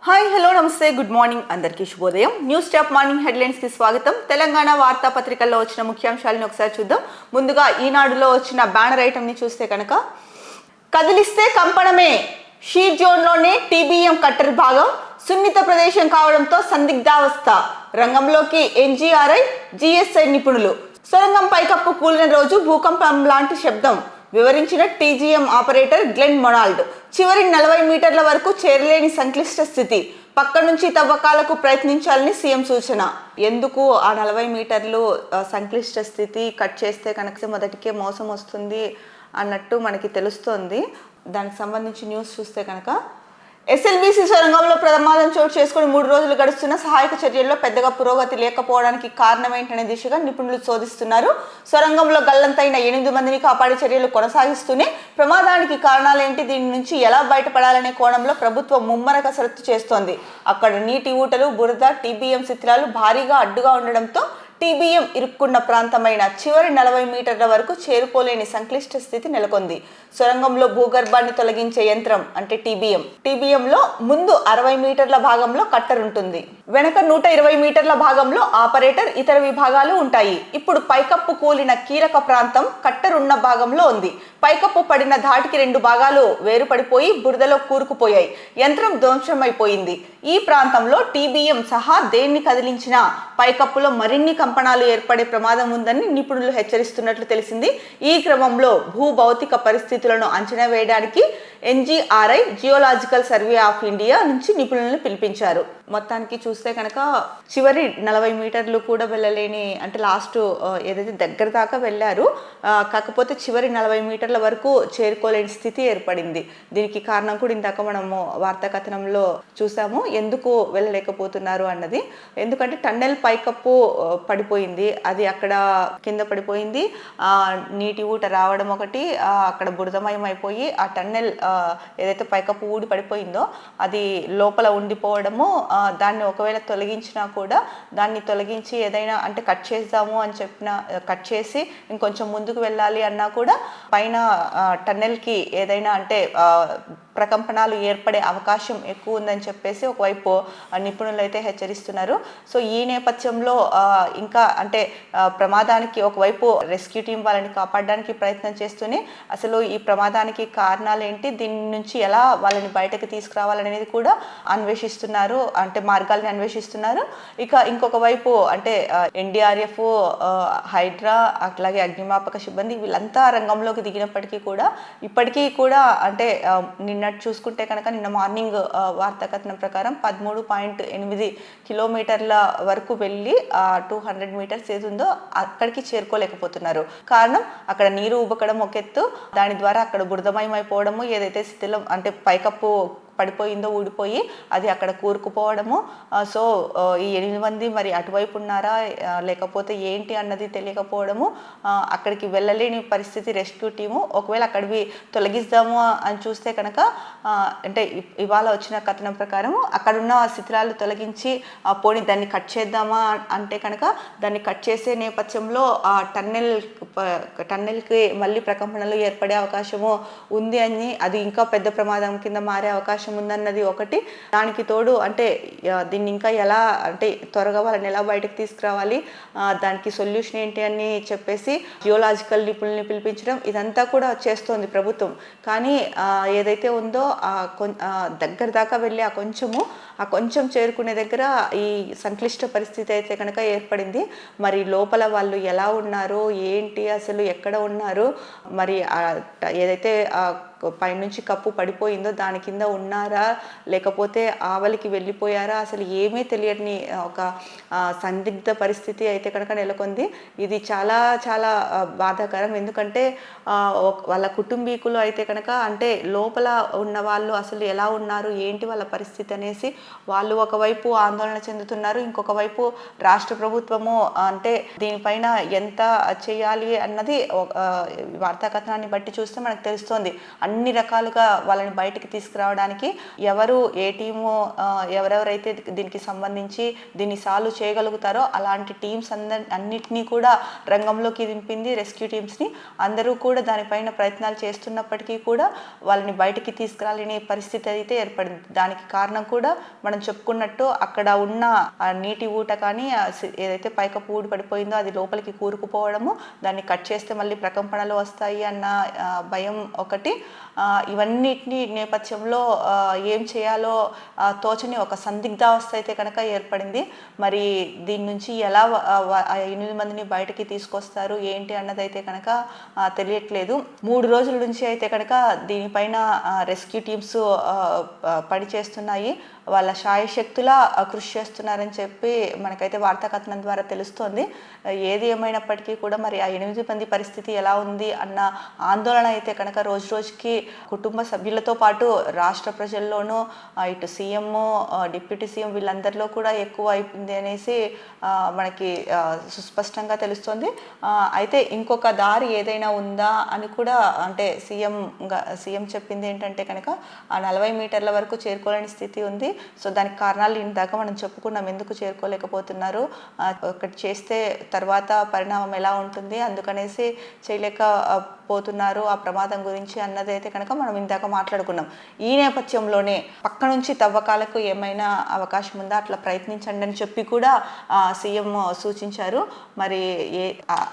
Hi hello నమస్తే good morning అందరికీ శుభోదయం. న్యూస్ టాప్ మార్నింగ్ హెడ్లైన్స్ కి స్వాగతం. తెలంగాణ వార్తాపత్రికల్లో వచ్చిన ముఖ్యాంశాలను ఒకసారి చూద్దాం. ముందుగా ఈనాడులో వచ్చిన బ్యానర్ ఐటమ్ ని చూస్తే కనుక కదిలిస్తే కంపనమే, షీట్ జోన్లోనే టీబీఎం కట్టర్ భాగం, సున్నిత ప్రదేశం కావడంతో సందిగ్ధావస్థ, రంగంలోకి ఎన్జీఆర్ఐ జీఎస్ఐ నిపుణులు, సొరంగం పైకప్పు కూలిన రోజు భూకంపం లాంటి శబ్దం వివరించిన టీజీఎం ఆపరేటర్ గ్లెన్ మొనాల్డ్. చివరి 40 మీటర్ల వరకు చేరలేని సంక్లిష్ట స్థితి, పక్క నుంచి తవ్వకాలకు ప్రయత్నించాలని సీఎం సూచన. ఎందుకు ఆ 40 మీటర్లు సంక్లిష్ట స్థితి కట్ చేస్తే కనుక మొదటికే మోసం వస్తుంది అన్నట్టు మనకి తెలుస్తోంది. దానికి సంబంధించి న్యూస్ చూస్తే కనుక ఎస్ఎల్బీసీ సొరంగంలో ప్రమాదం చోటు చేసుకుని 3 రోజులు గడుస్తున్న సహాయక చర్యల్లో పెద్దగా పురోగతి లేకపోవడానికి కారణమేంటనే దిశగా నిపుణులు శోధిస్తున్నారు. సొరంగంలో గల్లంతైన 8 మందిని కాపాడే చర్యలు కొనసాగిస్తూనే ప్రమాదానికి కారణాలేంటి, దీని నుంచి ఎలా బయటపడాలనే కోణంలో ప్రభుత్వం ముమ్మర కసరత్తు చేస్తోంది. అక్కడ నీటి ఊటలు, బురద, టీబీఎం శిథిలాలు భారీగా అడ్డుగా ఉండడంతో టీబీఎం ఇరుక్కున్న ప్రాంతమైన చివరి 40 మీటర్ల వరకు చేరుకోలేని సంక్లిష్ట స్థితి నెలకొంది. సొరంగంలో భూగర్భాన్ని తొలగించే యంత్రం అంటే టీబీఎంలో ముందు 60 మీటర్ల భాగంలో కట్టర్ ఉంటుంది, వెనక 120 మీటర్ల భాగంలో ఆపరేటర్, ఇతర విభాగాలు ఉంటాయి. ఇప్పుడు పైకప్పు కూలిన కీలక ప్రాంతం కట్టర్ ఉన్న భాగంలో ఉంది. పైకప్పు పడిన ధాటికి 2 భాగాలు వేరుపడిపోయి బురదలో కూరుకుపోయాయి. యంత్రం ధ్వంసమైపోయింది. ఈ ప్రాంతంలో టీబీఎం సహా దేన్ని కదిలించినా పైకప్పులో మరిన్ని కంపనాలు ఏర్పడే ప్రమాదం ఉందని నిపుణులు హెచ్చరిస్తున్నట్లు తెలిసింది. ఈ క్రమంలో భూభౌతిక పరిస్థితులను అంచనా వేయడానికి NGRI geological survey of India నుంచి నిపుణులను పిలిపించారు. మొత్తానికి చూస్తే కనుక చివరి 40 మీటర్లు కూడా వెళ్ళలేని, అంటే లాస్ట్ ఏదైతే దగ్గర దాకా వెళ్ళారు, కాకపోతే చివరి 40 మీటర్ల వరకు చేరుకోలేని స్థితి ఏర్పడింది. దీనికి కారణం కూడా ఇందాక మనము వార్తా కథనంలో చూసాము, ఎందుకు వెళ్ళలేకపోతున్నారు అన్నది. ఎందుకంటే టన్నెల్ పైకప్పు పడిపోయింది, అది అక్కడ కింద పడిపోయింది. నీటి ఊట రావడం ఒకటి, అక్కడ బురదమయం అయిపోయి ఆ టన్నెల్ ఏదైతే పైకప్పు ఊడి పడిపోయిందో అది లోపల ఉండిపోవడము. దాన్ని ఒకవేళ తొలగించినా కూడా దాన్ని తొలగించి ఏదైనా అంటే కట్ చేద్దాము అని చెప్పిన, కట్ చేసి ఇంకొంచెం ముందుకు వెళ్ళాలి అన్నా కూడా పైన టన్నెల్కి ఏదైనా అంటే ప్రకంపనాలు ఏర్పడే అవకాశం ఎక్కువ ఉందని చెప్పేసి ఒకవైపు నిపుణులు అయితే హెచ్చరిస్తున్నారు. సో ఈ నేపథ్యంలో ఇంకా అంటే ప్రమాదానికి ఒకవైపు రెస్క్యూ టీం వాళ్ళని కాపాడడానికి ప్రయత్నం చేస్తూనే అసలు ఈ ప్రమాదానికి కారణాలు ఏంటి, దీని నుంచి ఎలా వాళ్ళని బయటకు తీసుకురావాలనేది కూడా అన్వేషిస్తున్నారు, అంటే మార్గాల్ని అన్వేషిస్తున్నారు. ఇక ఇంకొక వైపు అంటే ఎన్డీఆర్ఎఫ్, హైడ్రా, అట్లాగే అగ్నిమాపక సిబ్బంది వీళ్ళంతా రంగంలోకి దిగినప్పటికీ కూడా ఇప్పటికీ కూడా అంటే నిన్నట్టు చూసుకుంటే కనుక నిన్న మార్నింగ్ వార్తా కథనం ప్రకారం 13.8 కిలోమీటర్ల వరకు వెళ్ళి 200 మీటర్స్ ఏది ఉందో అక్కడికి చేరుకోలేకపోతున్నారు. కారణం అక్కడ నీరు ఉబకడం ఒక ఎత్తు, దాని ద్వారా అక్కడ బురదమయం అయిపోవడము, ఏదైతే స్థితిలో అంటే పైకప్పు పడిపోయిందో ఊడిపోయి అది అక్కడ కూరుకుపోవడము. సో ఈ 8 మంది మరి అటువైపు ఉన్నారా లేకపోతే ఏంటి అన్నది తెలియకపోవడము, అక్కడికి వెళ్ళలేని పరిస్థితి రెస్క్యూ టీము. ఒకవేళ అక్కడివి తొలగిద్దాము అని చూస్తే కనుక అంటే ఇవాళ వచ్చిన కథనం ప్రకారము అక్కడున్న శిథిలాలు తొలగించి పోనీ దాన్ని కట్ చేద్దామా అంటే కనుక దాన్ని కట్ చేసే నేపథ్యంలో ఆ టన్నెల్కి మళ్ళీ ప్రకంపనలు ఏర్పడే అవకాశము ఉంది అని, అది ఇంకా పెద్ద ప్రమాదం కింద మారే అవకాశం ఉందన్నది ఒకటి. దానికి తోడు అంటే దీన్ని ఇంకా ఎలా అంటే త్వరగా వాళ్ళని ఎలా బయటకు తీసుకురావాలి, దానికి సొల్యూషన్ ఏంటి అని చెప్పేసి జియోలాజికల్ నిపుణుల్ని పిలిపించడం ఇదంతా కూడా చేస్తోంది ప్రభుత్వం. కానీ ఏదైతే ఉందో దగ్గర దాకా వెళ్ళి ఆ కొంచెం చేరుకునే దగ్గర ఈ సంక్లిష్ట పరిస్థితి అయితే కనుక ఏర్పడింది. మరి లోపల వాళ్ళు ఎలా ఉన్నారు, ఏంటి, అసలు ఎక్కడ ఉన్నారు, మరి ఏదైతే పైనుంచి కప్పు పడిపోయిందో దాని కింద ఉన్నారా లేకపోతే ఆవలికి వెళ్ళిపోయారా, అసలు ఏమీ తెలియని ఒక సందిగ్ధ పరిస్థితి అయితే కనుక నెలకొంది. ఇది చాలా చాలా బాధాకరం. ఎందుకంటే వాళ్ళ కుటుంబీకులు అయితే కనుక అంటే లోపల ఉన్న వాళ్ళు అసలు ఎలా ఉన్నారు, ఏంటి వాళ్ళ పరిస్థితి అనేసి వాళ్ళు ఒకవైపు ఆందోళన చెందుతున్నారు. ఇంకొక వైపు రాష్ట్ర ప్రభుత్వము అంటే దీనిపైన ఎంత చేయాలి అన్నది వార్తా కథనాన్ని బట్టి చూస్తే మనకు తెలుస్తోంది. అన్ని రకాలుగా వాళ్ళని బయటికి తీసుకురావడానికి ఎవరు ఏ టీము ఎవరెవరైతే దీనికి సంబంధించి దీన్ని సాల్వ్ చేయగలుగుతారో అలాంటి టీమ్స్ అన్నిటినీ కూడా రంగంలోకి దింపింది. రెస్క్యూ టీమ్స్ని అందరూ కూడా దానిపైన ప్రయత్నాలు చేస్తున్నప్పటికీ కూడా వాళ్ళని బయటికి తీసుకురాలేని పరిస్థితి అయితే ఏర్పడింది. దానికి కారణం కూడా మనం చెప్పుకున్నట్టు అక్కడ ఉన్న నీటి ఊట కానీ ఏదైతే పైకప్పు ఊడి పడిపోయిందో అది లోపలికి కూరుకుపోవడము, దాన్ని కట్ చేస్తే మళ్ళీ ప్రకంపనలు వస్తాయి అన్న భయం ఒకటి. ఇవన్నిటిని నేపథ్యంలో ఏం చేయాలో తోచని ఒక సందిగ్ధావస్థ అయితే కనుక ఏర్పడింది. మరి దీని నుంచి ఎలా 8 మందిని బయటికి తీసుకొస్తారు ఏంటి అన్నదైతే కనుక తెలియట్లేదు. 3 రోజుల నుంచి అయితే కనుక దీనిపైన రెస్క్యూ టీమ్స్ పనిచేస్తున్నాయి. వాళ్ళ శాయశక్తులా కృషి చేస్తున్నారని చెప్పి మనకైతే వార్తా కథనం ద్వారా తెలుస్తోంది. ఏది ఏమైనప్పటికీ కూడా మరి ఆ 8 మంది పరిస్థితి ఎలా ఉంది అన్న ఆందోళన అయితే కనుక రోజు రోజుకి కుటుంబ సభ్యులతో పాటు రాష్ట్ర ప్రజల్లోనూ ఇటు సీఎం డిప్యూటీ సీఎం వీళ్ళందరిలో కూడా ఎక్కువ అయిపోయింది అనేసి మనకి సుస్పష్టంగా తెలుస్తోంది. అయితే ఇంకొక దారి ఏదైనా ఉందా అని కూడా అంటే సీఎం చెప్పింది ఏంటంటే కనుక ఆ 40 మీటర్ల వరకు చేరుకోలేని స్థితి ఉంది. సో దానికి కారణాలు ఇందాక మనం చెప్పుకున్నాం, ఎందుకు చేరుకోలేకపోతున్నారు, ఒకటి చేస్తే తర్వాత పరిణామం ఎలా ఉంటుంది, అందుకనేసి చేయలేకపోతున్నారు ఆ ప్రమాదం గురించి అన్నదైతే కనుక మనం ఇందాక మాట్లాడుకున్నాం. ఈ నేపథ్యంలోనే పక్క నుంచి తవ్వకాలకు ఏమైనా అవకాశం ఉందా అట్లా ప్రయత్నించండి అని చెప్పి కూడా సీఎం సూచించారు. మరి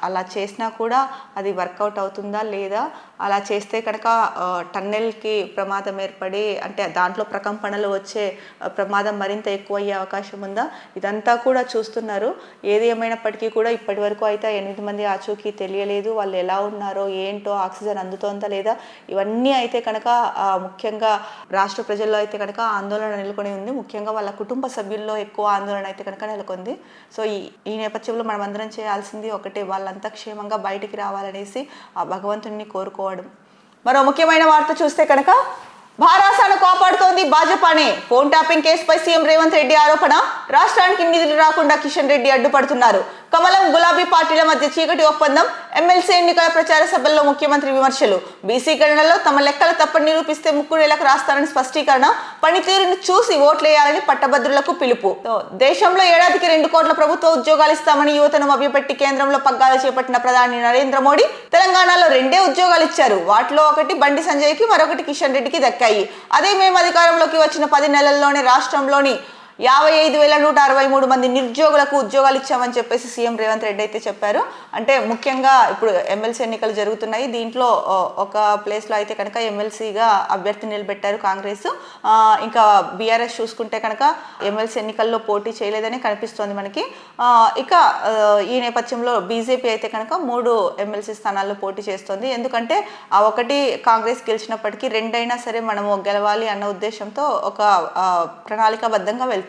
అలా చేసినా కూడా అది వర్కౌట్ అవుతుందా లేదా, అలా చేస్తే కనుక టన్నెల్కి ప్రమాదం ఏర్పడి అంటే దాంట్లో ప్రకంపనలు వచ్చే ప్రమాదం మరింత ఎక్కువ అయ్యే అవకాశం ఉందా, ఇదంతా కూడా చూస్తున్నారు. ఏది ఏమైనప్పటికీ కూడా ఇప్పటి వరకు అయితే 8 మంది ఆచూకీ తెలియలేదు. వాళ్ళు ఎలా ఉన్నారో ఏంటో, ఆక్సిజన్ అందుతోందా లేదా, ఇవన్నీ అయితే కనుక ముఖ్యంగా రాష్ట్ర ప్రజల్లో అయితే కనుక ఆందోళన నెలకొని ఉంది. ముఖ్యంగా వాళ్ళ కుటుంబ సభ్యుల్లో ఎక్కువ ఆందోళన అయితే కనుక నెలకొంది. సో ఈ నేపథ్యంలో మనం అందరం చేయాల్సింది ఒకటే, వాళ్ళంతా క్షేమంగా బయటికి రావాలనేసి ఆ భగవంతుడిని కోరుకోవడం. మరో ముఖ్యమైన వార్త చూస్తే కనుక భారాసాను కాపాడుతోంది భాజపానే. ఫోన్ ట్యాపింగ్ కేసుపై సీఎం రేవంత్ రెడ్డి ఆరోపణ. రాష్ట్రానికి నిధులు రాకుండా కిషన్ రెడ్డి అడ్డుపడుతున్నారు. కమలం గులాబీ పార్టీల మధ్య చీకటి ఒప్పందం. ఎమ్మెల్సీ ఎన్నికల ప్రచార సభల్లో ముఖ్యమంత్రి విమర్శలు. బీసీ గణనలో తమ లెక్కలు తప్పని నిరూపిస్తే 3 నెలలకు రాస్తారని స్పష్టీకరణ. పనితీరును చూసి ఓట్లేయాలని పట్టభద్రులకు పిలుపు. దేశంలో ఏడాదికి 2 కోట్ల ప్రభుత్వ ఉద్యోగాలు ఇస్తామని యువతను మభ్యపెట్టి కేంద్రంలో పగ్గాలు చేపట్టిన ప్రధాని నరేంద్ర మోడీ తెలంగాణలో 2 ఉద్యోగాలు ఇచ్చారు. వాటిలో ఒకటి బండి సంజయ్కి, మరొకటి కిషన్ రెడ్డికి దక్కాయి. అదే మేము అధికారంలోకి వచ్చిన 10 నెలల్లోనే రాష్ట్రంలోని 55,163 మంది నిరుద్యోగులకు ఉద్యోగాలు ఇచ్చామని చెప్పేసి సీఎం రేవంత్ రెడ్డి అయితే చెప్పారు. అంటే ముఖ్యంగా ఇప్పుడు ఎమ్మెల్సీ ఎన్నికలు జరుగుతున్నాయి. దీంట్లో ఒక ప్లేస్లో అయితే కనుక ఎమ్మెల్సీగా అభ్యర్థి నిలబెట్టారు కాంగ్రెస్. ఇంకా బీఆర్ఎస్ చూసుకుంటే కనుక ఎమ్మెల్సీ ఎన్నికల్లో పోటీ చేయలేదని కనిపిస్తోంది మనకి. ఇక ఈ నేపథ్యంలో బీజేపీ అయితే కనుక 3 ఎమ్మెల్సీ స్థానాల్లో పోటీ చేస్తోంది. ఎందుకంటే ఆ ఒకటి కాంగ్రెస్ గెలిచినప్పటికీ 2 అయినా సరే మనము గెలవాలి అన్న ఉద్దేశంతో ఒక ప్రణాళికాబద్ధంగా వెళ్తుంది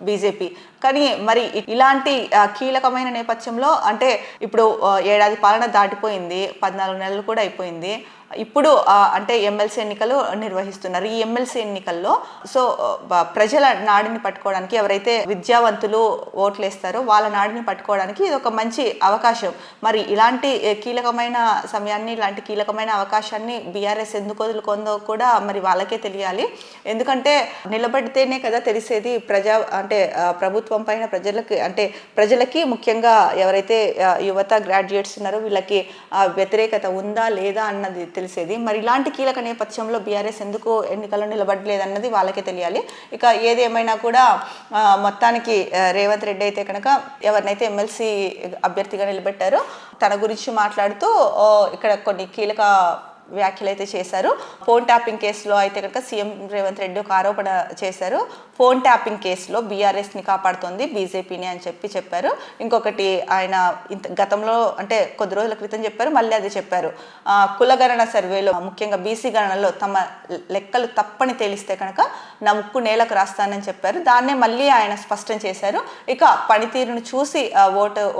బీజేపీ. కానీ మరి ఇలాంటి కీలకమైన నేపథ్యంలో అంటే ఇప్పుడు ఏడాది పాలన దాటిపోయింది, 14 నెలలు కూడా అయిపోయింది. ఇప్పుడు అంటే ఎమ్మెల్సీ ఎన్నికలు నిర్వహిస్తున్నారు. ఈ ఎమ్మెల్సీ ఎన్నికల్లో సో ప్రజల నాడిని పట్టుకోవడానికి, ఎవరైతే విద్యావంతులు ఓట్లు వేస్తారో వాళ్ళ నాడిని పట్టుకోవడానికి ఇది ఒక మంచి అవకాశం. మరి ఇలాంటి కీలకమైన సమయాన్ని, ఇలాంటి కీలకమైన అవకాశాన్ని బీఆర్ఎస్ ఎందుకు వదులుకుందో కూడా మరి వాళ్ళకే తెలియాలి. ఎందుకంటే నిలబడితేనే కదా తెలిసేది ప్రభుత్వం పైన ప్రజలకి ముఖ్యంగా ఎవరైతే యువత గ్రాడ్యుయేట్స్ ఉన్నారో వీళ్ళకి వ్యతిరేకత ఉందా లేదా అన్నది తెలిసేది. మరి ఇలాంటి కీలక నేపథ్యంలో బీఆర్ఎస్ ఎందుకు ఎన్నికల్లో నిలబడలేదన్నది వాళ్ళకే తెలియాలి. ఇక ఏది ఏమైనా కూడా మొత్తానికి రేవంత్ రెడ్డి అయితే కనుక ఎవరినైతే ఎమ్మెల్సీ అభ్యర్థిగా నిలబెట్టారో తన గురించి మాట్లాడుతూ ఇక్కడ కొన్ని కీలక వ్యాఖ్యలు అయితే చేశారు. ఫోన్ ట్యాపింగ్ కేసులో అయితే కనుక సీఎం రేవంత్ రెడ్డి ఒక ఆరోపణ చేశారు. ఫోన్ ట్యాపింగ్ కేసులో బీఆర్ఎస్ని కాపాడుతోంది బీజేపీని అని చెప్పారు. ఇంకొకటి ఆయన గతంలో అంటే కొద్ది రోజుల క్రితం చెప్పారు, మళ్ళీ అది చెప్పారు. కులగణన సర్వేలో ముఖ్యంగా బీసీ గణనలో తమ లెక్కలు తప్పని తేలిస్తే కనుక నా 3 నెలలకు రాస్తానని చెప్పారు. దాన్నే మళ్ళీ ఆయన స్పష్టం చేశారు. ఇక పనితీరును చూసి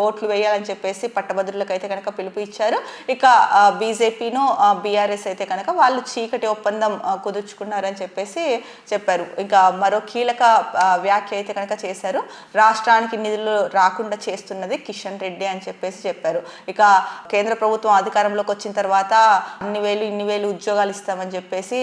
ఓట్లు వేయాలని చెప్పేసి పట్టభద్రులకు అయితే కనుక పిలుపు ఇచ్చారు. ఇక బీజేపీను బీఆర్ఎస్ అయితే కనుక వాళ్ళు చీకటి ఒప్పందం కుదుర్చుకున్నారని చెప్పారు. ఇంకా మరో కీలక వ్యాఖ్య అయితే కనుక చేశారు. రాష్ట్రానికి నిధులు రాకుండా చేస్తున్నది కిషన్ రెడ్డి అని చెప్పారు. ఇక కేంద్ర ప్రభుత్వం అధికారంలోకి వచ్చిన తర్వాత ఇన్ని వేలు ఉద్యోగాలు ఇస్తామని చెప్పేసి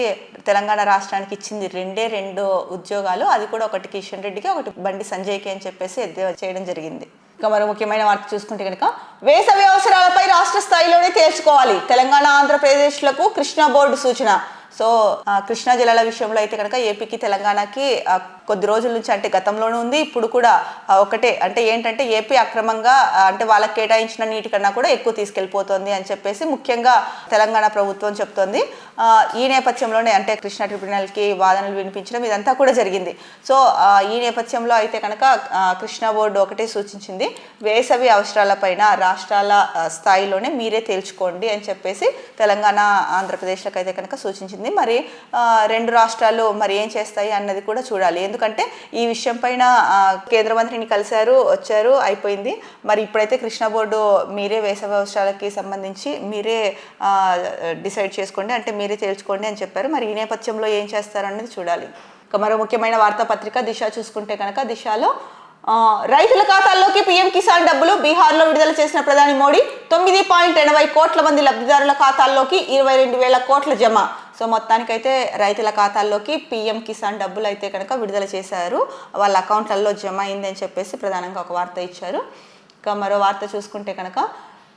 తెలంగాణ రాష్ట్రానికి ఇచ్చింది 2 ఉద్యోగాలు. అది కూడా ఒకటి కిషన్ రెడ్డికి, ఒకటి బండి సంజయ్కి అని చెప్పేసి ఎద్దేవా చేయడం జరిగింది. ఇక మరో ముఖ్యమైన వార్త చూసుకుంటే కనుక వేసవి అవసరాలపై రాష్ట్ర స్థాయిలోనే తేల్చుకోవాలి, తెలంగాణ ఆంధ్రప్రదేశ్లకు కృష్ణా బోర్డు సూచన. సో కృష్ణా జలాల విషయంలో అయితే కనుక ఏపీకి తెలంగాణకి కొద్ది రోజుల నుంచి, అంటే గతంలోనూ ఉంది, ఇప్పుడు కూడా ఒకటే, అంటే ఏంటంటే ఏపీ అక్రమంగా అంటే వాళ్ళకి కేటాయించిన నీటి కన్నా కూడా ఎక్కువ తీసుకెళ్ళిపోతుంది అని చెప్పేసి ముఖ్యంగా తెలంగాణ ప్రభుత్వం చెప్తోంది. ఈ నేపథ్యంలోనే అంటే కృష్ణా ట్రిబ్యునల్కి వాదనలు వినిపించడం ఇదంతా కూడా జరిగింది. సో ఈ నేపథ్యంలో అయితే కనుక కృష్ణా బోర్డు ఒకటే సూచించింది, వేసవి అవసరాలపైన రాష్ట్రాల స్థాయిలోనే మీరే తేల్చుకోండి అని చెప్పేసి తెలంగాణ ఆంధ్రప్రదేశ్లకు అయితే కనుక సూచించింది. మరి 2 రాష్ట్రాలు మరి ఏం చేస్తాయి అన్నది కూడా చూడాలి. ఎందుకంటే ఈ విషయం పైన కేంద్ర మంత్రిని వచ్చారు, అయిపోయింది. మరి ఇప్పుడైతే కృష్ణా బోర్డు మీరే వేసవి అవసరాలకి సంబంధించి మీరే డిసైడ్ చేసుకోండి, అంటే మీరే తేల్చుకోండి అని చెప్పారు. మరి ఈ నేపథ్యంలో ఏం చేస్తారు అన్నది చూడాలి. ఇక మరో ముఖ్యమైన వార్తాపత్రిక దిశ చూసుకుంటే కనుక దిశలో రైతుల ఖాతాల్లోకి పీఎం కిసాన్ డబ్బులు, బీహార్లో విడుదల చేసిన ప్రధాని మోడీ 9.80 కోట్ల మంది లబ్ధిదారుల ఖాతాల్లోకి 22,000 కోట్ల జమ. సో మొత్తానికైతే రైతుల ఖాతాల్లోకి పీఎం కిసాన్ డబ్బులు అయితే కనుక విడుదల చేశారు, వాళ్ళ అకౌంట్లలో జమ అయింది అని చెప్పేసి ప్రధానంగా ఒక వార్త ఇచ్చారు. ఇక మరో వార్త చూసుకుంటే కనుక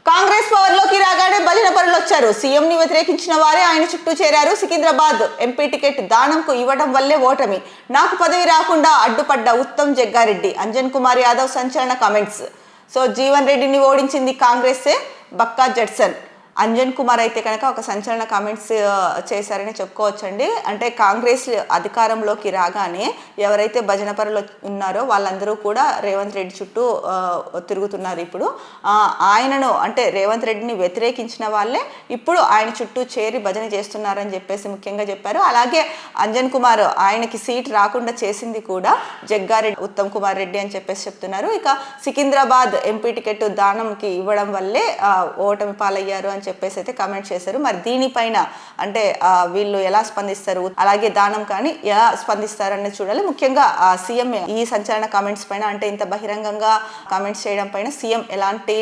కాంగ్రెస్ పవర్లోకి రాగానే భజన పరులు వచ్చారు, సీఎంని వ్యతిరేకించిన వారే ఆయన చుట్టూ చేరారు. సికింద్రాబాద్ ఎంపీ టికెట్ దానంకు ఇవ్వడం వల్లే ఓటమి, నాకు పదవి రాకుండా అడ్డుపడ్డ ఉత్తమ్ జగ్గారెడ్డి. అంజన్ కుమార్ యాదవ్ సంచలన కామెంట్స్. సో జీవన్ రెడ్డిని ఓడించింది కాంగ్రెసే, బక్కా జడ్సన్. అంజన్ కుమార్ అయితే కనుక ఒక సంచలన కామెంట్స్ చేశారని చెప్పుకోవచ్చండి. అంటే కాంగ్రెస్ అధికారంలోకి రాగానే ఎవరైతే భజన పరులు ఉన్నారో వాళ్ళందరూ కూడా రేవంత్ రెడ్డి చుట్టూ తిరుగుతున్నారు. ఇప్పుడు ఆయనను అంటే రేవంత్ రెడ్డిని వ్యతిరేకించిన వాళ్ళే ఇప్పుడు ఆయన చుట్టూ చేరి భజన చేస్తున్నారని చెప్పేసి ముఖ్యంగా చెప్పారు. అలాగే అంజన్ కుమార్ ఆయనకి సీట్ రాకుండా చేసింది కూడా జగ్గారెడ్డి, ఉత్తమ్ కుమార్ రెడ్డి అని చెప్పేసి చెప్తున్నారు. ఇక సికింద్రాబాద్ ఎంపీ టికెట్ దానంకి ఇవ్వడం వల్లే ఓటమి పాలయ్యారు అని చెప్పేసి అయితే కామెంట్ చేశారు. మరి దీనిపైన అంటే వీళ్ళు ఎలా స్పందిస్తారు, అలాగే దానం కానీ ఎలా స్పందిస్తారు అనేది చూడాలి. ముఖ్యంగా సీఎం ఈ సంచలన కామెంట్స్ పైన, అంటే ఇంత బహిరంగంగా కామెంట్స్ చేయడం పైన సీఎం ఎలాంటి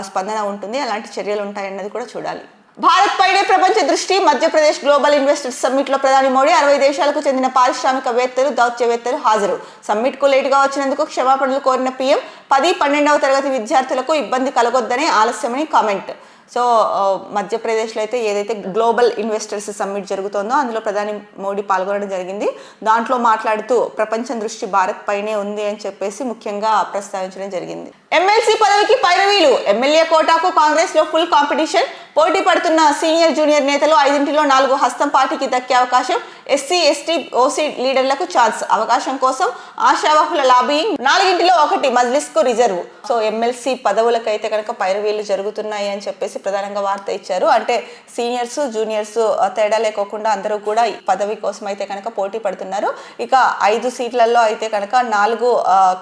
స్పందన ఉంటుంది, ఎలాంటి చర్యలు ఉంటాయన్నది కూడా చూడాలి. భారత్ పైనే ప్రపంచ దృష్టి, మధ్యప్రదేశ్ గ్లోబల్ ఇన్వెస్టర్స్ సమ్మిట్ లో ప్రధాని మోడీ 60 దేశాలకు చెందిన పారిశ్రామికవేత్తలు, దౌత్యవేత్తలు హాజరు. సమ్మిట్ కు లేటుగా వచ్చినందుకు క్షమాపణలు కోరిన పీఎం, 10-12వ తరగతి విద్యార్థులకు ఇబ్బంది కలగొద్దని ఆలస్యమని కామెంట్. సో మధ్యప్రదేశ్లో అయితే ఏదైతే గ్లోబల్ ఇన్వెస్టర్స్ సమ్మిట్ జరుగుతుందో అందులో ప్రధాని మోడీ పాల్గొనడం జరిగింది. దాంట్లో మాట్లాడుతూ ప్రపంచం దృష్టి భారత్ పైనే ఉంది అని చెప్పేసి ముఖ్యంగా ప్రస్తావించడం జరిగింది. ఎమ్మెల్సీ పదవికి పైరవీలు, ఎమ్మెల్యే కోటాకు కాంగ్రెస్ లో ఫుల్ కాంపిటీషన్. పోటీ పడుతున్న సీనియర్ జూనియర్ నేతలు 5లో 4 హస్తం పార్టీకి దక్కే అవకాశం. ఎస్సీ ఎస్టీ ఓసీ లీడర్లకు ఛాన్స్, అవకాశం కోసం ఆశావాహుల లాబింగ్. 4లో 1 మజ్లిస్ కు రిజర్వ్. సో ఎమ్మెల్సీ పదవులకు అయితే కనుక పైరవీలు జరుగుతున్నాయి అని చెప్పేసి ప్రధానంగా వార్త ఇచ్చారు. అంటే సీనియర్స్ జూనియర్స్ తేడా లేకోకుండా అందరూ కూడా ఈ పదవి కోసం అయితే కనుక పోటీ పడుతున్నారు. ఇక 5 సీట్లలో అయితే కనుక 4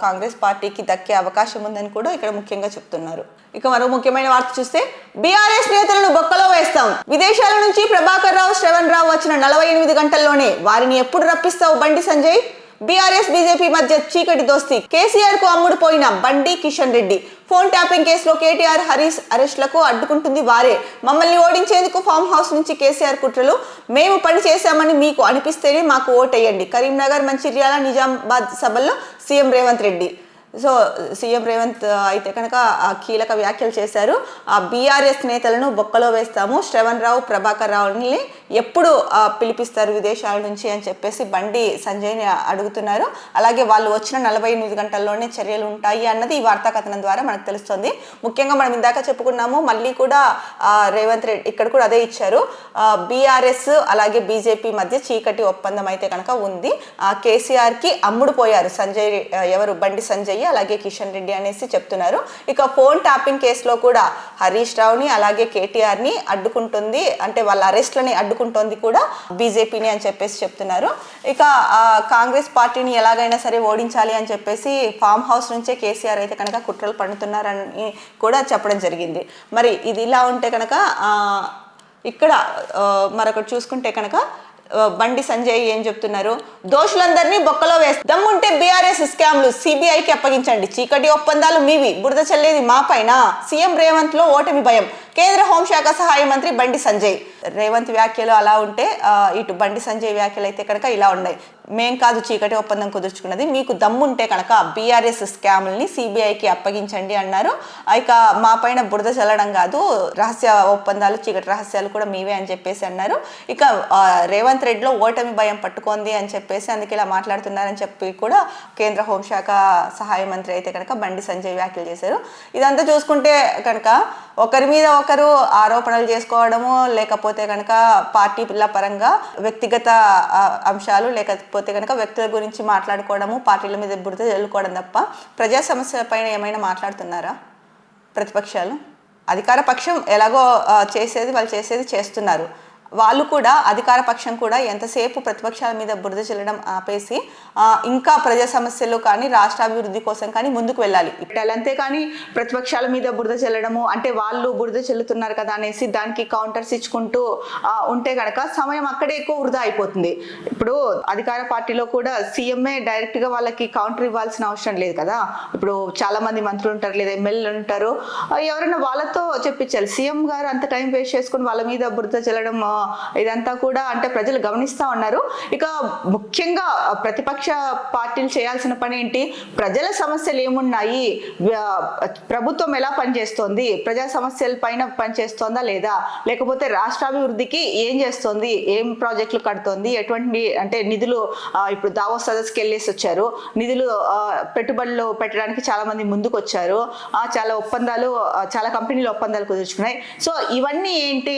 కాంగ్రెస్ పార్టీకి దక్కే అవకాశం ఉందని కూడా ఇక్కడ ముఖ్యంగా చెప్తున్నారు. ఇక మరో ముఖ్యమైన వార్త చూస్తే బీఆర్ఎస్ నేతలను బొక్కలో వేస్తాం, విదేశాల నుంచి ప్రభాకర్ రావు, శ్రవణ్ రావు వచ్చిన 48 గంటల్లోనే వారిని ఎప్పుడు రప్పిస్తావు బండి సంజయ్. బీఆర్ఎస్ బీజేపీ మధ్య చీకటి దోస్తి, కేసీఆర్ కు అమ్ముడు పోయిన బండి కిషన్ రెడ్డి. ఫోన్ ట్యాపింగ్ కేసులో కేటీఆర్ హరీష్ అరెస్టులకు అడ్డుకుంటుంది వారే, మమ్మల్ని ఓడించేందుకు ఫామ్ హౌస్ నుంచి కేసీఆర్ కుట్రలు, మేము పని చేశామని మీకు అనిపిస్తేనే మాకు ఓటేయండి. కరీంనగర్, మంచిర్యాల, నిజామాబాద్ సభల్లో CM Revanth Reddy. So CM Revanth అయితే కనుక కీలక వ్యాఖ్యలు చేశారు. బీఆర్ఎస్ నేతలను బొక్కలో వేస్తాము, శ్రవణ్ రావు, ప్రభాకర్ రావుని ఎప్పుడు పిలిపిస్తారు విదేశాల నుంచి అని చెప్పేసి బండి సంజయ్ని అడుగుతున్నారు. అలాగే వాళ్ళు వచ్చిన 48 గంటల్లోనే చర్యలు ఉంటాయి అన్నది ఈ వార్తా కథనం ద్వారా మనకు తెలుస్తుంది. ముఖ్యంగా మనం ఇందాక చెప్పుకున్నాము, మళ్ళీ కూడా రేవంత్ రెడ్డి ఇక్కడ కూడా అదే ఇచ్చారు. బీఆర్ఎస్ అలాగే బీజేపీ మధ్య చీకటి ఒప్పందం అయితే కనుక ఉంది. కేసీఆర్కి అమ్ముడు పోయారు సంజయ్, ఎవరు బండి సంజయ్ అలాగే కిషన్ రెడ్డి అనేసి చెప్తున్నారు. ఇక ఫోన్ ట్యాపింగ్ కేసులో కూడా హరీష్ రావుని అలాగే కేటీఆర్ ని అడ్డుకుంటుంది, అంటే వాళ్ళ అరెస్ట్లని అడ్డుకుంటోంది కూడా బీజేపీని అని చెప్పేసి చెప్తున్నారు. ఇక కాంగ్రెస్ పార్టీని ఎలాగైనా సరే ఓడించాలి అని చెప్పేసి ఫామ్ హౌస్ నుంచే కేసీఆర్ అయితే కనుక కుట్రలు పన్నుతున్నారని కూడా చెప్పడం జరిగింది. మరి ఇది ఇలా ఉంటే కనుక ఇక్కడ మరొకటి చూసుకుంటే కనుక బండి సంజయ్ ఏం చెప్తున్నారు, దోషులందరినీ బొక్కలో వేస్తాముంటే బీఆర్ఎస్ స్కామ్లు సిబిఐకి అప్పగించండి, చీకటి ఒప్పందాలు మీవి, బురద చల్లేది మా పైన, సీఎం రేవంత్ లో ఓటమి భయం, కేంద్ర హోంశాఖ సహాయ మంత్రి బండి సంజయ్. రేవంత్ వ్యాఖ్యలు అలా ఉంటే ఇటు బండి సంజయ్ వ్యాఖ్యలు అయితే కనుక ఇలా ఉన్నాయి. మేం కాదు చీకటి ఒప్పందం కుదుర్చుకున్నది, మీకు దమ్ముంటే కనుక బీఆర్ఎస్ స్కామ్లని సిబిఐకి అప్పగించండి అన్నారు. ఇక మా పైన బురద చల్లడం కాదు, రహస్య ఒప్పందాలు చీకటి రహస్యాలు కూడా మీవే అని చెప్పేసి అన్నారు. ఇక రేవంత్ రెడ్డిలో ఓటమి భయం పట్టుకుంది అని చెప్పేసి అందుకే ఇలా మాట్లాడుతున్నారని చెప్పి కూడా కేంద్ర హోంశాఖ సహాయ మంత్రి అయితే కనుక బండి సంజయ్ వ్యాఖ్యలు చేశారు. ఇదంతా చూసుకుంటే కనుక ఒకరి మీద ఒకరు ఆరోపణలు చేసుకోవడము, లేకపోతే కనుక పార్టీల పరంగా వ్యక్తిగత అంశాలు, లేకపోతే కనుక వ్యక్తుల గురించి మాట్లాడుకోవడము, పార్టీల మీద బురద చల్లుకోవడం తప్ప ప్రజా సమస్యల పైన ఏమైనా మాట్లాడుతున్నారా ప్రతిపక్షాలు? అధికార పక్షం ఎలాగో చేసేది వాళ్ళు చేస్తున్నారు. వాళ్ళు కూడా అధికార పక్షం కూడా ఎంతసేపు ప్రతిపక్షాల మీద బురద చల్లడం ఆపేసి ఇంకా ప్రజా సమస్యలు కానీ రాష్ట్ర అభివృద్ధి కోసం కానీ ముందుకు వెళ్ళాలి. అంతే కానీ ప్రతిపక్షాల మీద బురద చల్లడము అంటే వాళ్ళు బురద చల్లుతున్నారు కదా అనేసి దానికి కౌంటర్స్ ఇచ్చుకుంటూ ఉంటే కనుక సమయం అక్కడే ఎక్కువ వృధా అయిపోతుంది. ఇప్పుడు అధికార పార్టీలో కూడా సీఎంఏ డైరెక్ట్ గా వాళ్ళకి కౌంటర్ ఇవ్వాల్సిన అవసరం లేదు కదా. ఇప్పుడు చాలా మంది మంత్రులు ఉంటారు, లేదా ఎమ్మెల్యేలు ఉంటారు, ఎవరైనా వాళ్ళతో చెప్పించాలి. సీఎం గారు అంత టైం వేస్ట్ చేసుకుని వాళ్ళ మీద బురద చల్లడం ఇదంతా కూడా అంటే ప్రజలు గమనిస్తా ఉన్నారు. ఇక ముఖ్యంగా ప్రతిపక్ష పార్టీలు చేయాల్సిన పని ఏంటి, ప్రజల సమస్యలు ఏమున్నాయి, ప్రభుత్వం ఎలా పనిచేస్తోంది, ప్రజా సమస్యల పైన పనిచేస్తోందా లేదా, లేకపోతే రాష్ట్రాభివృద్ధికి ఏం చేస్తోంది, ఏం ప్రాజెక్టులు కడుతోంది, ఎటువంటి అంటే నిధులు ఇప్పుడు దావోస్ సదస్సుకి వెళ్ళేసి వచ్చారు, నిధులు పెట్టుబడులు పెట్టడానికి చాలా మంది ముందుకు వచ్చారు, చాలా ఒప్పందాలు చాలా కంపెనీలు ఒప్పందాలు కుదుర్చుకున్నాయి. సో ఇవన్నీ ఏంటి,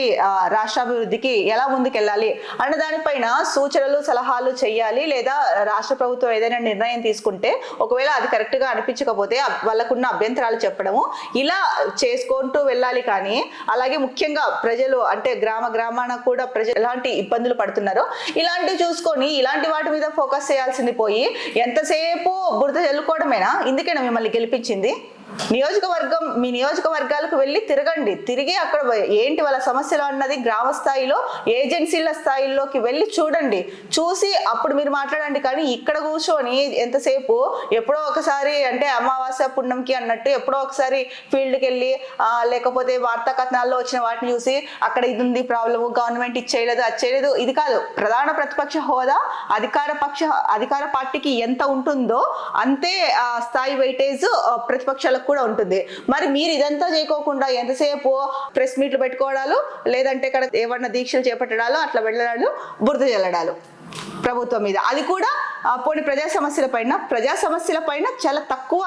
రాష్ట్రాభివృద్ధికి ఎలా ముందుకెళ్ళాలి అన్న దానిపైన సూచనలు సలహాలు చేయాలి. లేదా రాష్ట్ర ప్రభుత్వం ఏదైనా నిర్ణయం తీసుకుంటే ఒకవేళ అది కరెక్ట్ గా అనిపించకపోతే వాళ్ళకున్న అభ్యంతరాలు చెప్పడము ఇలా చేసుకుంటూ వెళ్ళాలి. కానీ అలాగే ముఖ్యంగా ప్రజలు అంటే గ్రామాన కూడా ప్రజలు ఎలాంటి ఇబ్బందులు పడుతున్నారో ఇలాంటివి చూసుకొని ఇలాంటి వాటి మీద ఫోకస్ చేయాల్సింది పోయి ఎంతసేపు బురద చల్లుకోవడమేనా? ఇందుకేనా మిమ్మల్ని గెలిపించింది? నియోజకవర్గం మీ నియోజకవర్గాలకు వెళ్ళి తిరగండి, తిరిగి అక్కడ ఏంటి వాళ్ళ సమస్యలు అన్నది గ్రామ స్థాయిలో ఏజెన్సీల స్థాయిలోకి వెళ్ళి చూడండి, చూసి అప్పుడు మీరు మాట్లాడండి. కానీ ఇక్కడ కూర్చొని ఎంతసేపు ఎప్పుడో ఒకసారి అంటే అమావాస్య పుణ్యంకి అన్నట్టు ఎప్పుడో ఒకసారి ఫీల్డ్కి వెళ్ళి లేకపోతే వార్తా కథనాల్లో వచ్చిన వాటిని చూసి అక్కడ ఇది ఉంది ప్రాబ్లము, గవర్నమెంట్ ఇది చేయలేదు అది చేయలేదు, ఇది కాదు. ప్రధాన ప్రతిపక్ష హోదా అధికార పార్టీకి ఎంత ఉంటుందో అంతే స్థాయి వెయిటేజ్ ప్రతిపక్షాలకు కూడా ఉంటుంది. మరి మీరు ఇదంతా చేయకోకుండా ఎంతసేపు ప్రెస్ మీట్లు పెట్టుకోవడాలు, లేదంటే ఇక్కడ ఏమన్నా దీక్షలు చేపట్టడాలు, అట్లా వెళ్ళడాలు, బురద చల్లడాలు ప్రభుత్వం మీద, అది కూడా పోనీ ప్రజా సమస్యల పైన చాలా తక్కువ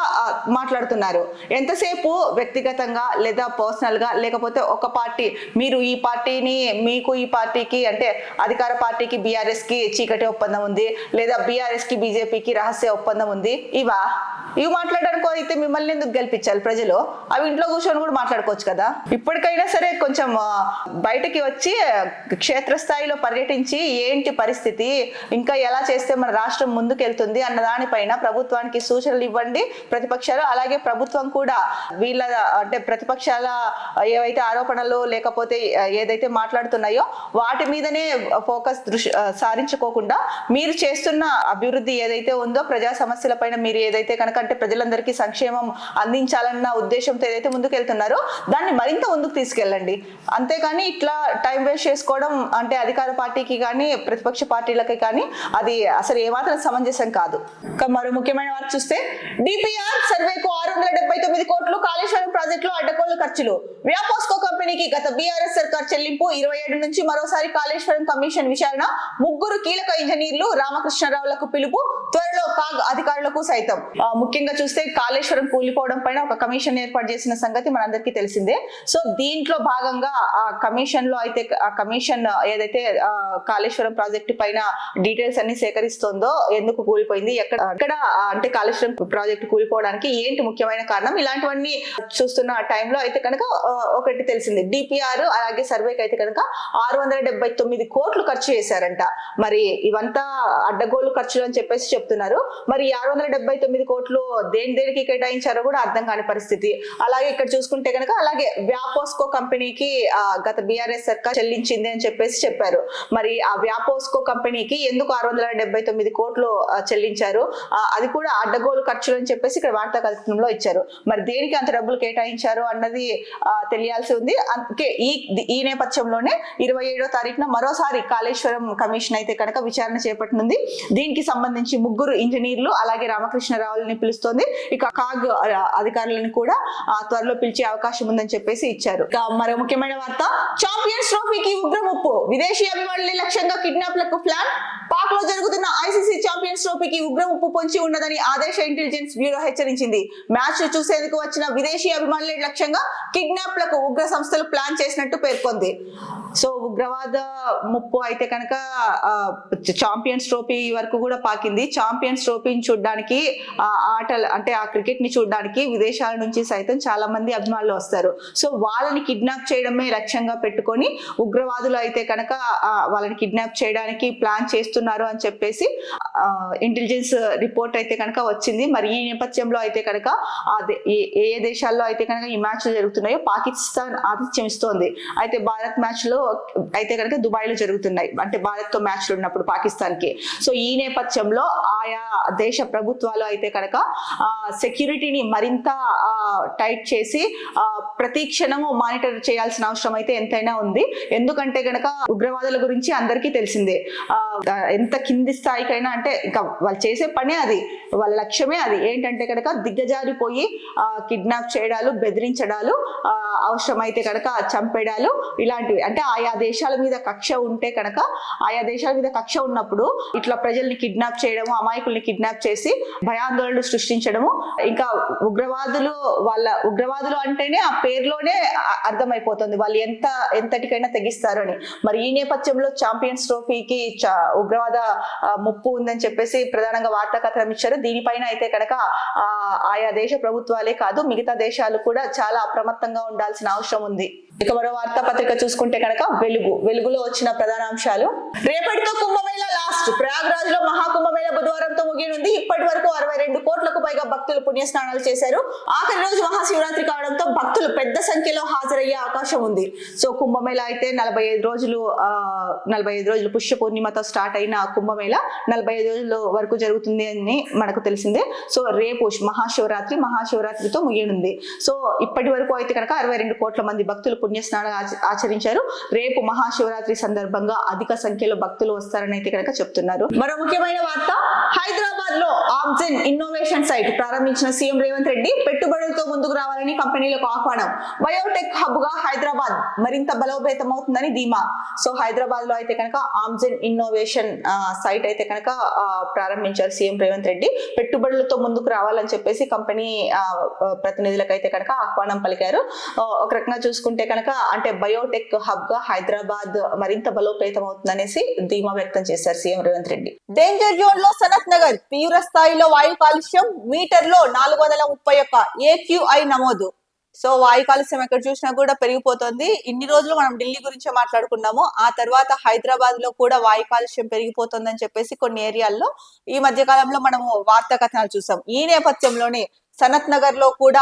మాట్లాడుతున్నారు. ఎంతసేపు వ్యక్తిగతంగా లేదా పర్సనల్ గా, లేకపోతే ఒక పార్టీ మీరు ఈ పార్టీని మీకు ఈ పార్టీకి అంటే అధికార పార్టీకి బీఆర్ఎస్ కి చీకటి ఒప్పందం ఉంది, లేదా బీఆర్ఎస్ కి బీజేపీకి రహస్య ఒప్పందం ఉంది, ఇవి మాట్లాడడానికి అయితే మిమ్మల్ని ఎందుకు గెలిపించాలి ప్రజలు? అవి ఇంట్లో కూర్చొని కూడా మాట్లాడుకోవచ్చు కదా. ఇప్పటికైనా సరే కొంచెం బయటకి వచ్చి క్షేత్రస్థాయిలో పర్యటించి ఏంటి పరిస్థితి, ఇంకా ఎలా చేస్తే మన రాష్ట్రం ముందుకెళ్తుంది అన్న దానిపైన ప్రభుత్వానికి సూచనలు ఇవ్వండి ప్రతిపక్షాలు. అలాగే ప్రభుత్వం కూడా వీళ్ళ అంటే ప్రతిపక్షాల ఏవైతే ఆరోపణలు లేకపోతే ఏదైతే మాట్లాడుతున్నాయో వాటి మీదనే ఫోకస్ సారించుకోకుండా మీరు చేస్తున్న అభివృద్ధి ఏదైతే ఉందో ప్రజా సమస్యల పైన మీరు ఏదైతే కనుక అంటే ప్రజలందరికీ సంక్షేమం అందించాలన్న ఉద్దేశంతో ఏదైతే ముందుకెళ్తున్నారో దాన్ని మరింత ముందుకు తీసుకెళ్ళండి. అంతేకాని ఇట్లా టైం వేస్ట్ చేసుకోవడం అంటే అధికార పార్టీకి కానీ ప్రతిపక్ష పార్టీలకి కానీ అది అసలు ఏమాత్రం సమంజసం కాదు. మరో ముఖ్యమైన వారు చూస్తే డిపిఆర్ సర్వేకు 679 కోట్లు, కాళేశ్వరం ప్రాజెక్టులో అడ్డగోలు ఖర్చులు, వ్యాపోస్కో కంపెనీకి గత బీఆర్ఎస్ సర్కార్ చెల్లింపు, 27 నుంచి మరోసారి కాళేశ్వరం కమిషన్ విచారణ, 3 కీలక ఇంజనీర్లు రామకృష్ణరావులకు పిలుపు, త్వరలో కాగ్ అధికారులకు సైతం. ముఖ్యంగా చూస్తే కాళేశ్వరం కూలిపోవడం పైన ఒక కమిషన్ ఏర్పాటు చేసిన సంగతి మనందరికీ తెలిసిందే. సో దీంట్లో భాగంగా ఆ కమిషన్ లో అయితే ఆ కమిషన్ ఏదైతే కాళేశ్వరం ప్రాజెక్టు పైన డీటెయిల్స్ అన్ని సేకరిస్తుందో, ఎందుకు కూలిపోయింది, ఎక్కడ అంటే కాళేశ్వరం ప్రాజెక్ట్ కూలిపోవడానికి ఏంటి ముఖ్యమైన కారణం, ఇలాంటివన్నీ చూస్తున్న టైంలో అయితే కనుక ఒకటి తెలిసింది. డిపిఆర్ అలాగే సర్వేకి అయితే కనుక 679 కోట్లు ఖర్చు చేశారంట. మరి ఇవంతా అడ్డగోలు ఖర్చులు అని చెప్పేసి చెప్తున్నారు. మరి 679 కోట్లు దేనికి కేటాయించారో కూడా అర్థం కాని పరిస్థితి. అలాగే ఇక్కడ చూసుకుంటే కనుక అలాగే వ్యాపోస్కో కంపెనీకి గత బీఆర్ఎస్ సర్కార్ చెల్లించింది అని చెప్పేసి చెప్పారు. మరి ఆ వ్యాపోస్కో కంపెనీకి ఎందుకు 679 కోట్లు చెల్లించారు, అది కూడా అడ్డగోలు ఖర్చులు అని చెప్పేసి ఇక్కడ వార్తా కథనంలో ఇచ్చారు. మరి దేనికి అంత డబ్బులు కేటాయించారు అన్నది తెలియాల్సి ఉంది. అందుకే ఈ నేపథ్యంలోనే 27వ తారీఖున మరోసారి కాళేశ్వరం కమిషన్ అయితే కనుక విచారణ చేపట్టనుంది. దీనికి సంబంధించి 3 ఇంజనీర్లు అలాగే రామకృష్ణరావులని పిలుస్తోంది. ఇక కాగ్ అధికారులను కూడా త్వరలో పిలిచే అవకాశం ఉందని చెప్పేసి ఇచ్చారు. మరో ముఖ్యమైన వార్త, ఛాంపియన్స్ ట్రోఫీకి ఉగ్రముప్పు, విదేశీ అభిమానుల లక్ష్యంగా కిడ్నాప్లకు ప్లాన్. పాక్ లో జరుగుతున్న ఐసీసీ ఛాంపియన్స్ ట్రోఫీకి ఉగ్రముప్పు పొంచి ఉన్నదని ఆదేశ ఇంటెలిజెన్స్ బ్యూరో హెచ్చరించింది. మ్యాచ్ చూసేందుకు వచ్చిన విదేశీ అభిమానుల లక్ష్యంగా కిడ్నాప్లకు ఉగ్ర సంస్థలు ప్లాన్ చేసినట్టు పేర్కొంది. సో ఉగ్రవాద ముప్పు అయితే కనుక ఛాంపియన్స్ ట్రోఫీ వరకు కూడా పాకింది. ఛాంపియన్స్ ట్రోఫీని చూడడానికి, ఆటలు అంటే ఆ క్రికెట్ ని చూడడానికి విదేశాల నుంచి సైతం చాలా మంది అభిమానులు వస్తారు. సో వాళ్ళని కిడ్నాప్ చేయడమే లక్ష్యంగా పెట్టుకొని ఉగ్రవాదులు అయితే కనుక వాళ్ళని కిడ్నాప్ చేయడానికి ప్లాన్ చేస్తున్నారు అని చెప్పేసి ఇంటెలిజెన్స్ రిపోర్ట్ అయితే కనుక వచ్చింది. మరి ఈ నేపథ్యంలో అయితే కనుక ఏ దేశాల్లో అయితే కనుక ఈ మ్యాచ్లు జరుగుతున్నాయో పాకిస్తాన్ ఆతిథ్యం ఇస్తోంది. అయితే భారత్ మ్యాచ్ లో అయితే కనుక దుబాయ్ లో జరుగుతున్నాయి, అంటే భారత్ తో మ్యాచ్లు ఉన్నప్పుడు పాకిస్తాన్ కి. సో ఈ నేపథ్యంలో ఆయా దేశ ప్రభుత్వాలు అయితే కనుక సెక్యూరిటీని మరింత టైట్ చేసి ప్రతి క్షణము మానిటర్ చేయాల్సిన అవసరం అయితే ఎంతైనా ఉంది. ఎందుకంటే గనక ఉగ్రవాదుల గురించి అందరికీ తెలిసిందే. ఎంత కింది స్థాయికైనా, అంటే ఇంకా వాళ్ళు చేసే పనే అది, వాళ్ళ లక్ష్యమే అది. ఏంటంటే కనుక దిగ్గజారిపోయి కిడ్నాప్ చేయడాలు, బెదిరించడాలు, అవసరమైతే కనుక చంపేడాలు, ఇలాంటివి. అంటే ఆయా దేశాల మీద కక్ష ఉంటే కనుక, ఆయా దేశాల మీద కక్ష ఉన్నప్పుడు ఇట్లా ప్రజల్ని కిడ్నాప్ చేయడము, అమాయకుల్ని కిడ్నాప్ చేసి భయాందోళనలు సృష్టించడము. ఇంకా ఉగ్రవాదులు అంటేనే ఆ పేరులోనే అర్థమైపోతుంది వాళ్ళు ఎంతటికైనా తెగిస్తారు అని. మరి ఈ నేపథ్యంలో ఛాంపియన్స్ ట్రోఫీకి ఉగ్రవాద ముప్పు ఉందని చెప్పేసి ప్రధానంగా వార్తా కథనం ఇచ్చారు. దీనిపైన అయితే కనుక ఆయా దేశ ప్రభుత్వాలే కాదు మిగతా దేశాలు కూడా చాలా అప్రమత్తంగా ఉండాల్సిన అవసరం ఉంది. ఇక మరో వార్తాపత్రిక చూసుకుంటే కనుక వెలుగులో వచ్చిన ప్రధాన అంశాలు. రేపటితో కుంభమేళా లాస్ట్. ప్రయాగ్రాజ్ లో మహాకుంభమేళా బుధవారంతో ముగియనుంది. ఇప్పటి వరకు 62 కోట్లకు పైగా భక్తులు పుణ్యస్నానాలు చేశారు. ఆఖరి రోజు మహాశివరాత్రి కావడంతో భక్తులు పెద్ద సంఖ్యలో హాజరయ్యే అవకాశం ఉంది. సో కుంభమేళా అయితే 45 రోజులు పుష్య పూర్ణిమతో స్టార్ట్ అయిన కుంభమేళా 45 రోజుల వరకు జరుగుతుంది అని మనకు తెలిసిందే. సో రేపు మహాశివరాత్రితో ముగియనుంది. సో ఇప్పటి వరకు అయితే కనుక 62 కోట్ల మంది భక్తులు పుణ్యస్నానాలు ఆచరించారు. రేపు మహాశివరాత్రి సందర్భంగా అధిక సంఖ్యలో భక్తులు వస్తారని అయితే కనుక చెప్తున్నారు. మరో ముఖ్యమైన వార్త, హైదరాబాద్ లో ఆక్సిజన్ ఇన్నోవేషన్ సైట్ ప్రారంభించిన సీఎం రేవంత్ రెడ్డి. పెట్టుబడులతో ముందుకు రావాలని కంపెనీలకు ఆహ్వానం. బయోటెక్ హబ్ గా హైదరాబాద్ మరింత బలోపేతమవుతుందని ధీమా. సో హైదరాబాద్ లో అయితే కనుక ఆక్సిజన్ ఇన్నోవేషన్ సైట్ అయితే కనుక ప్రారంభించారు సీఎం రేవంత్ రెడ్డి. పెట్టుబడులతో ముందుకు రావాలని చెప్పేసి కంపెనీ ప్రతినిధులకు అయితే కనుక ఆహ్వానం పలికారు. ఒక రకంగా చూసుకుంటే కనుక అంటే బయోటెక్ హబ్ గా హైదరాబాద్ మరింత బలోపేతం అవుతుందనేసి ధీమా వ్యక్తం చేశారు CM Revanth Reddy. Danger zone లో సనత్ నగర్, తీవ్ర స్థాయిలో వాయు కాలుష్యం, మీటర్లో 431 AQI నమోదు. సో వాయు కాలుష్యం ఎక్కడ చూసినా కూడా పెరిగిపోతుంది. ఇన్ని రోజులు మనం ఢిల్లీ గురించే మాట్లాడుకున్నాము. ఆ తర్వాత హైదరాబాద్ లో కూడా వాయు కాలుష్యం పెరిగిపోతుందని చెప్పేసి కొన్ని ఏరియాల్లో ఈ మధ్య కాలంలో మనము వార్తా కథనాలు చూసాం. ఈ నేపథ్యంలోనే సనత్ నగర్ లో కూడా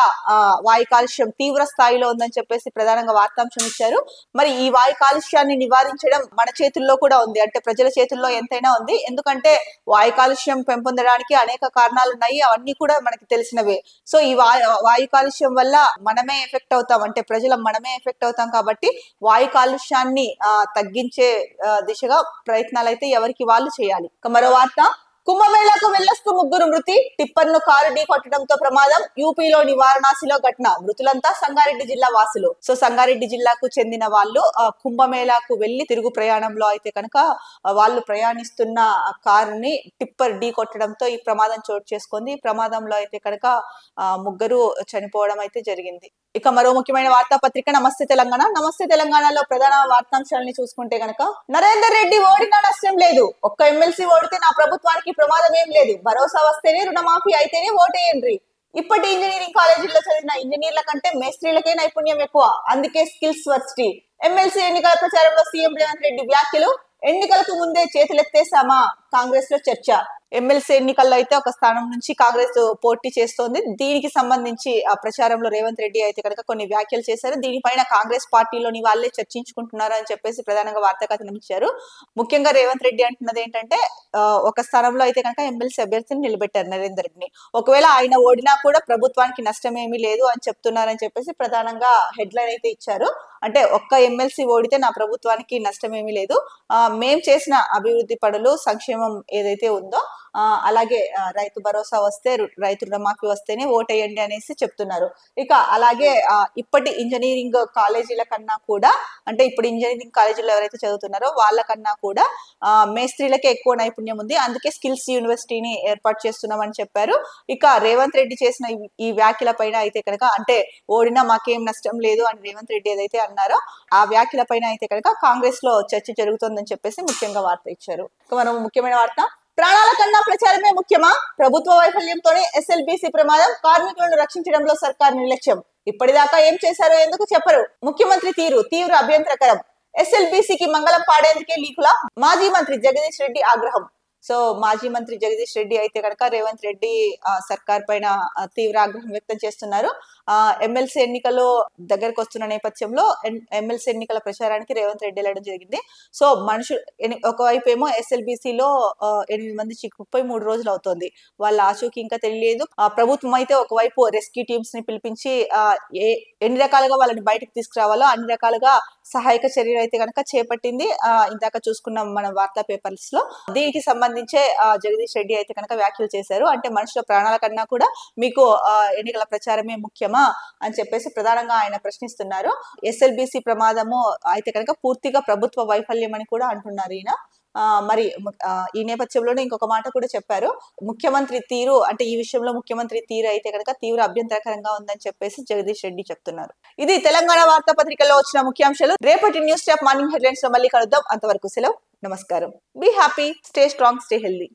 వాయు కాలుష్యం తీవ్ర స్థాయిలో ఉందని చెప్పేసి ప్రధానంగా వార్తాంశం ఇచ్చారు. మరి ఈ వాయు కాలుష్యాన్ని నివారించడం మన చేతుల్లో కూడా ఉంది, అంటే ప్రజల చేతుల్లో ఎంతైనా ఉంది. ఎందుకంటే వాయు కాలుష్యం పెంపొందడానికి అనేక కారణాలు ఉన్నాయి, అవన్నీ కూడా మనకి తెలిసినవే. సో ఈ వాయు కాలుష్యం వల్ల మనమే ఎఫెక్ట్ అవుతాం, అంటే మనమే ఎఫెక్ట్ అవుతాం. కాబట్టి వాయు కాలుష్యాన్ని తగ్గించే దిశగా ప్రయత్నాలు అయితే ఎవరికి వాళ్ళు చేయాలి. మరో వార్త, కుంభమేళాకు వెళ్లొస్తూ 3 మృతి, టిప్పర్ ను కారు ఢీ కొట్టడంతో ప్రమాదం. యూపీలోని వారణాసిలో ఘటన. మృతులంతా సంగారెడ్డి జిల్లా వాసులు. సో సంగారెడ్డి జిల్లాకు చెందిన వాళ్ళు కుంభమేళాకు వెళ్లి తిరుగు ప్రయాణంలో అయితే కనుక వాళ్ళు ప్రయాణిస్తున్న కారుని టిప్పర్ ఢీ కొట్టడంతో ఈ ప్రమాదం చోటు చేసుకుంది. ఈ ప్రమాదంలో అయితే కనుక 3 చనిపోవడం అయితే జరిగింది. ఇక మరో ముఖ్యమైన వార్తాపత్రిక నమస్తే తెలంగాణ. నమస్తే తెలంగాణలో ప్రధాన వార్తాంశాలని చూసుకుంటే గనక నరేందర్ రెడ్డి ఓడినా నష్టం లేదు, ఒక్క ఎమ్మెల్సీ ఓడితే నా ప్రభుత్వానికి ప్రమాదం ఏం లేదు, భరోసా వస్తేనే రుణమాఫీ అయితేనే ఓటేయండి. ఇప్పటి ఇంజనీరింగ్ కాలేజీల్లో చదివిన ఇంజనీర్ల కంటే మేస్త్రీలకే నైపుణ్యం ఎక్కువ, అందుకే స్కిల్స్ వర్సిటీ. ఎమ్మెల్సీ ఎన్నికల ప్రచారంలో సీఎం రేవంత్ రెడ్డి వ్యాఖ్యలు. ఎన్నికలకు ముందే చేతులెత్తేసామా, కాంగ్రెస్ లో చర్చ. ఎమ్మెల్సీ ఎన్నికల్లో అయితే ఒక స్థానం నుంచి కాంగ్రెస్ పోటీ చేస్తోంది. దీనికి సంబంధించి ఆ ప్రచారంలో రేవంత్ రెడ్డి అయితే కనుక కొన్ని వ్యాఖ్యలు చేశారు. దీనిపైన కాంగ్రెస్ పార్టీలోని వాళ్ళే చర్చించుకుంటున్నారు అని చెప్పేసి ప్రధానంగా వార్తా కథనం ఇచ్చారు. ముఖ్యంగా రేవంత్ రెడ్డి అంటున్నది ఏంటంటే ఒక స్థానంలో అయితే కనుక ఎమ్మెల్సీ అభ్యర్థిని నిలబెట్టారు నరేందర్ రెడ్డిని. ఒకవేళ ఆయన ఓడినా కూడా ప్రభుత్వానికి నష్టం ఏమీ లేదు అని చెప్తున్నారని చెప్పేసి ప్రధానంగా హెడ్లైన్ అయితే ఇచ్చారు. అంటే ఒక్క ఎమ్మెల్సీ ఓడితే నా ప్రభుత్వానికి నష్టం ఏమీ లేదు, మేం చేసిన అభివృద్ధి పనులు సంక్షేమం ఏదైతే ఉందో అలాగే రైతు భరోసా వస్తే రైతు రుణమాఫీ వస్తేనే ఓటేయండి అనేసి చెప్తున్నారు. ఇక అలాగే ఇప్పటి ఇంజనీరింగ్ కాలేజీల కన్నా కూడా, అంటే ఇప్పుడు ఇంజనీరింగ్ కాలేజీలో ఎవరైతే చదువుతున్నారో వాళ్ళకన్నా కూడా మేస్త్రీలకే ఎక్కువ నైపుణ్యం ఉంది, అందుకే స్కిల్స్ యూనివర్సిటీని ఏర్పాటు చేస్తున్నామని చెప్పారు. ఇక రేవంత్ రెడ్డి చేసిన ఈ వ్యాఖ్యల పైన అయితే కనుక, అంటే ఓడినా మాకేం నష్టం లేదు అని రేవంత్ రెడ్డి ఏదైతే అన్నారో ఆ వ్యాఖ్యల పైన అయితే కనుక కాంగ్రెస్ లో చర్చ జరుగుతోందని చెప్పేసి ముఖ్యంగా వార్త ఇచ్చారు. మనం ముఖ్యమైన వార్త, ప్రాణాల కన్నా ప్రచారమే ముఖ్యమా, ప్రభుత్వ వైఫల్యంతోనే ఎస్ఎల్బిసి ప్రమాదం, కార్మికులను రక్షించడంలో సర్కార్ నిర్లక్ష్యం, ఇప్పటిదాకా ఏం చేశారో ఎందుకు చెప్పరు, ముఖ్యమంత్రి తీరు తీవ్ర అభ్యంతరకరం, ఎస్ఎల్బిసికి మంగళం పాడేందుకే లీకుల, మాజీ మంత్రి జగదీష్ రెడ్డి ఆగ్రహం. సో మాజీ మంత్రి జగదీష్ రెడ్డి అయితే కనుక రేవంత్ రెడ్డి సర్కార్ పైన తీవ్ర ఆగ్రహం వ్యక్తం చేస్తున్నారు. ఎమ్మెల్సీ ఎన్నికలు దగ్గరకు వస్తున్న నేపథ్యంలో ఎమ్మెల్సీ ఎన్నికల ప్రచారానికి రేవంత్ రెడ్డి వెళ్ళడం జరిగింది. సో ఒకవైపు ఏమో ఎస్ఎల్బిసిలో 8 మంది చిక్కుపోయి 3 రోజులు అవుతోంది, వాళ్ళ ఆచూకీ ఇంకా తెలియలేదు. ప్రభుత్వం అయితే ఒకవైపు రెస్క్యూ టీమ్స్ ని పిలిపించి ఎన్ని రకాలుగా వాళ్ళని బయటకు తీసుకురావాలో అన్ని రకాలుగా సహాయక చర్యలు అయితే కనుక చేపట్టింది. ఇందాక చూసుకున్నాం మన వార్తా పేపర్స్ లో. దీనికి సంబంధించే జగదీష్ రెడ్డి అయితే కనుక వ్యాఖ్యలు చేశారు. అంటే మనుషుల ప్రాణాల కన్నా కూడా మీకు ఎన్నికల ప్రచారమే ముఖ్యమా అని చెప్పేసి ప్రధానంగా ఆయన ప్రశ్నిస్తున్నారు. ఎస్ఎల్బిసి ప్రమాదము అయితే కనుక పూర్తిగా ప్రభుత్వ వైఫల్యం అని కూడా అంటున్నారు ఈయన. మరి ఈ నేపథ్యంలోనే ఇంకొక మాట కూడా చెప్పారు, ముఖ్యమంత్రి తీరు, అంటే ఈ విషయంలో ముఖ్యమంత్రి తీరు అయితే కనుక తీవ్ర అభ్యంతరకరంగా ఉందని చెప్పేసి జగదీష్ రెడ్డి చెప్తున్నారు. ఇది తెలంగాణ వార్తాపత్రికల్లో వచ్చిన ముఖ్యాంశాలు. రేపటి న్యూస్ స్టాప్ మార్నింగ్ హెడ్లైన్స్ లో మళ్ళీ కలుద్దాం. అంతవరకు సెలవు, నమస్కారం. Be happy, stay strong, stay healthy.